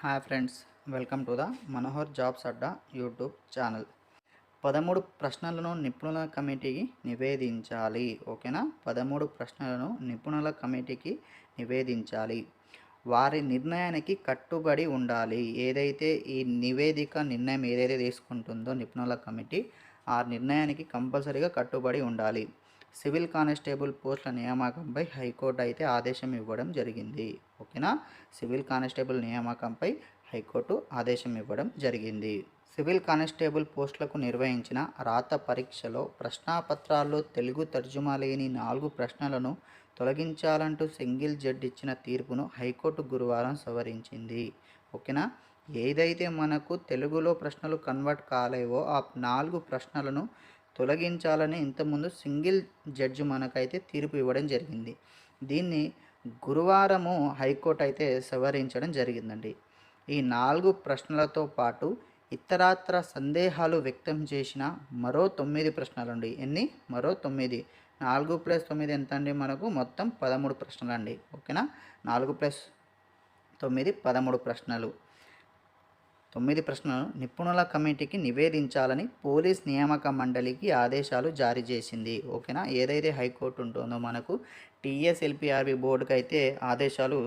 Hi friends, welcome to the Manohar jobs Adda YouTube channel. 13 ప్రశ్నలను నిపుణుల కమిటీకి నివేదించాలి. ఓకేనా? 13 ప్రశ్నలను నిపుణుల కమిటీకి నివేదించాలి. వారి నిర్ణయానికి కట్టుబడి ఉండాలి. ఏదైతే ఈ నిర్ణయం ఏదైతే తీసుకుంటుందో నిపుణుల కమిటీ, ఆ నిర్ణయానికి కంపల్సరీగా కట్టుబడి ఉండాలి. సివిల్ కానిస్టేబుల్ పోస్టుల నియామకంపై హైకోర్టు అయితే ఆదేశం ఇవ్వడం జరిగింది. ఓకేనా? సివిల్ కానిస్టేబుల్ నియామకంపై హైకోర్టు ఆదేశం ఇవ్వడం జరిగింది. సివిల్ కానిస్టేబుల్ పోస్టులకు నిర్వహించిన రాత పరీక్షలో ప్రశ్నాపత్రాల్లో తెలుగు తర్జుమా లేని 4 ప్రశ్నలను తొలగించాలంటూ సింగిల్ జడ్జి ఇచ్చిన తీర్పును హైకోర్టు గురువారం సవరించింది. ఓకేనా? ఏదైతే మనకు తెలుగులో ప్రశ్నలు కన్వర్ట్ కాలేవో ఆ 4 ప్రశ్నలను తొలగించాలని ఇంతకుముందు సింగిల్ జడ్జి మనకైతే తీర్పు ఇవ్వడం జరిగింది. దీన్ని గురువారము హైకోర్టు అయితే సవరించడం జరిగిందండి. ఈ 4 ప్రశ్నలతో పాటు ఇతరత్ర సందేహాలు వ్యక్తం చేసిన మరో 9 ప్రశ్నలండి. ఎన్ని? మరో 9. 4 + 9 ఎంత అండి? మనకు మొత్తం 13 ప్రశ్నలండి. ఓకేనా? 4 + 9 13 ప్రశ్నలు. 9 ప్రశ్నలను నిపుణుల కమిటీకి నివేదించాలని పోలీస్ నియామక మండలికి ఆదేశాలు జారీ చేసింది. ఓకేనా? ఏదైతే హైకోర్టు ఉంటుందో మనకు టీఎస్ఎల్పిఆర్బి బోర్డుకి అయితే ఆదేశాలు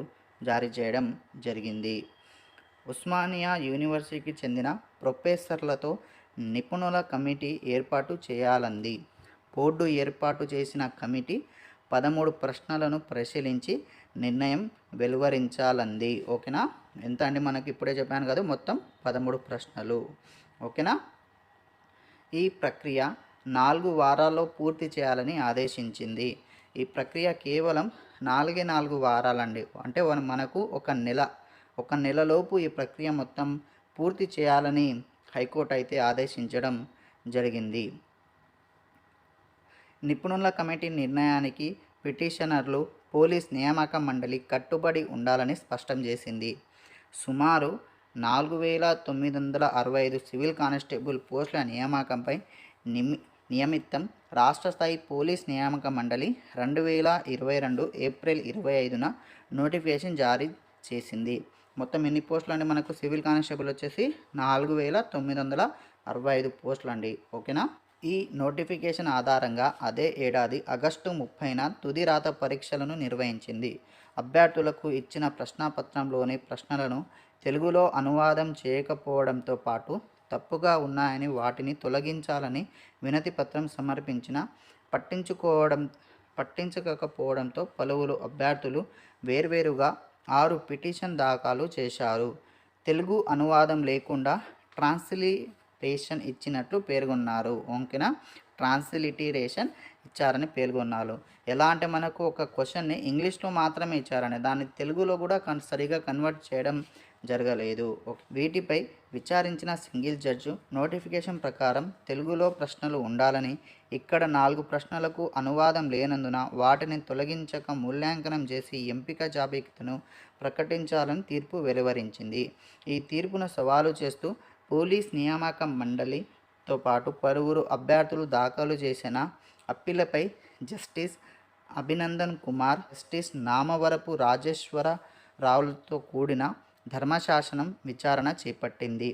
జారీ చేయడం జరిగింది. ఉస్మానియా యూనివర్సిటీకి చెందిన ప్రొఫెసర్లతో నిపుణుల కమిటీ ఏర్పాటు చేయాలంది. బోర్డు ఏర్పాటు చేసిన కమిటీ 13 ప్రశ్నలను పరిశీలించి నిర్ణయం వెలువరించాలంది. ఓకేనా? ఎంత అండి? మనకి ఇప్పుడే చెప్పాను కదా, మొత్తం 13 ప్రశ్నలు. ఓకేనా? ఈ ప్రక్రియ 4 వారాల్లో పూర్తి చేయాలని ఆదేశించింది. ఈ ప్రక్రియ కేవలం 4 వారాలండి. అంటే మనకు ఒక నెలలోపు ఈ ప్రక్రియ మొత్తం పూర్తి చేయాలని హైకోర్టు అయితే ఆదేశించడం జరిగింది. నిపుణుల కమిటీ నిర్ణయానికి పిటిషనర్లు, పోలీస్ నియామక మండలి కట్టుబడి ఉండాలని స్పష్టం చేసింది. సుమారు 4965 సివిల్ కానిస్టేబుల్ పోస్టుల నియామకంపై నియమితం రాష్ట్ర స్థాయి పోలీస్ నియామక మండలి 2022 ఏప్రిల్ 25న నోటిఫికేషన్ జారీ చేసింది. మొత్తం ఎన్ని పోస్టులు అండి? మనకు సివిల్ కానిస్టేబుల్ వచ్చేసి 4965 పోస్టులు అండి. ఓకేనా? ఈ నోటిఫికేషన్ ఆధారంగా అదే ఏడాది ఆగస్టు 30న తుది రాత పరీక్షలను నిర్వహించింది. అభ్యర్థులకు ఇచ్చిన ప్రశ్నాపత్రంలోని ప్రశ్నలను తెలుగులో అనువాదం చేయకపోవడంతో పాటు తప్పుగా ఉన్నాయని వాటిని తొలగించాలని వినతి పత్రం సమర్పించిన పట్టించుకోకపోవడంతో పలువురు అభ్యర్థులు వేర్వేరుగా 6 పిటిషన్ దాఖలు చేశారు. తెలుగు అనువాదం లేకుండా ట్రాన్స్లిటరేషన్ ఇచ్చినట్లు పేర్కొన్నారు. ఓకేనా? ట్రాన్స్లిటరేషన్ ఇచ్చారని పేర్కొన్నారు. ఎలా అంటే మనకు ఒక క్వశ్చన్ని ఇంగ్లీష్లో మాత్రమే ఇచ్చారని, దాన్ని తెలుగులో కూడా సరిగా కన్వర్ట్ చేయడం జరగలేదు. వీటిపై విచారించిన సింగిల్ జడ్జి నోటిఫికేషన్ ప్రకారం తెలుగులో ప్రశ్నలు ఉండాలని, ఇక్కడ 4 ప్రశ్నలకు అనువాదం లేనందున వాటిని తొలగించక మూల్యాంకనం చేసి ఎంపిక జాబితాను ప్రకటించాలని తీర్పు వెలువరించింది. ఈ తీర్పును సవాలు చేస్తూ పోలీస్ నియామక మండలితో పాటు పలువురు అభ్యర్థులు దాఖలు చేసిన అప్పీలపై జస్టిస్ అభినందన్ కుమార్, జస్టిస్ నామవరపు రాజేశ్వర రావులతో కూడిన ధర్మశాసనం విచారణ చేపట్టింది.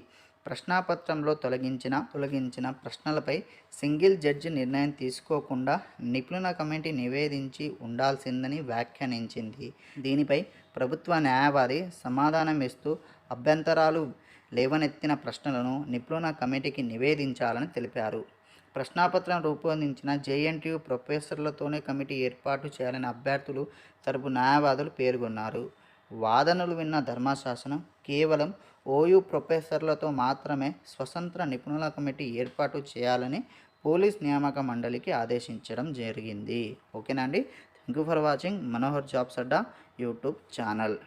ప్రశ్నాపత్రంలో తొలగించిన ప్రశ్నలపై సింగిల్ జడ్జి నిర్ణయం తీసుకోకుండా నిపుణుల కమిటీ నివేదించి ఉండాల్సిందని వ్యాఖ్యానించింది. దీనిపై ప్రభుత్వ న్యాయవాది సమాధానం ఇస్తూ అభ్యంతరాలు లేవనెత్తిన ప్రశ్నలను నిపుణుల కమిటీకి నివేదించాలని తెలిపారు. ప్రశ్నాపత్రం రూపొందించిన జేఎన్టీయూ ప్రొఫెసర్లతోనే కమిటీ ఏర్పాటు చేయాలని అభ్యర్థులు తరపు న్యాయవాదులు పేర్కొన్నారు. వాదనలు విన్న ధర్మశాసనం కేవలం ఓయూ ప్రొఫెసర్లతో మాత్రమే స్వతంత్ర నిపుణుల కమిటీ ఏర్పాటు చేయాలని పోలీస్ నియామక మండలికి ఆదేశించడం జరిగింది. ఓకేనా అండి? Thank you for watching Manohar jobs Adda YouTube channel.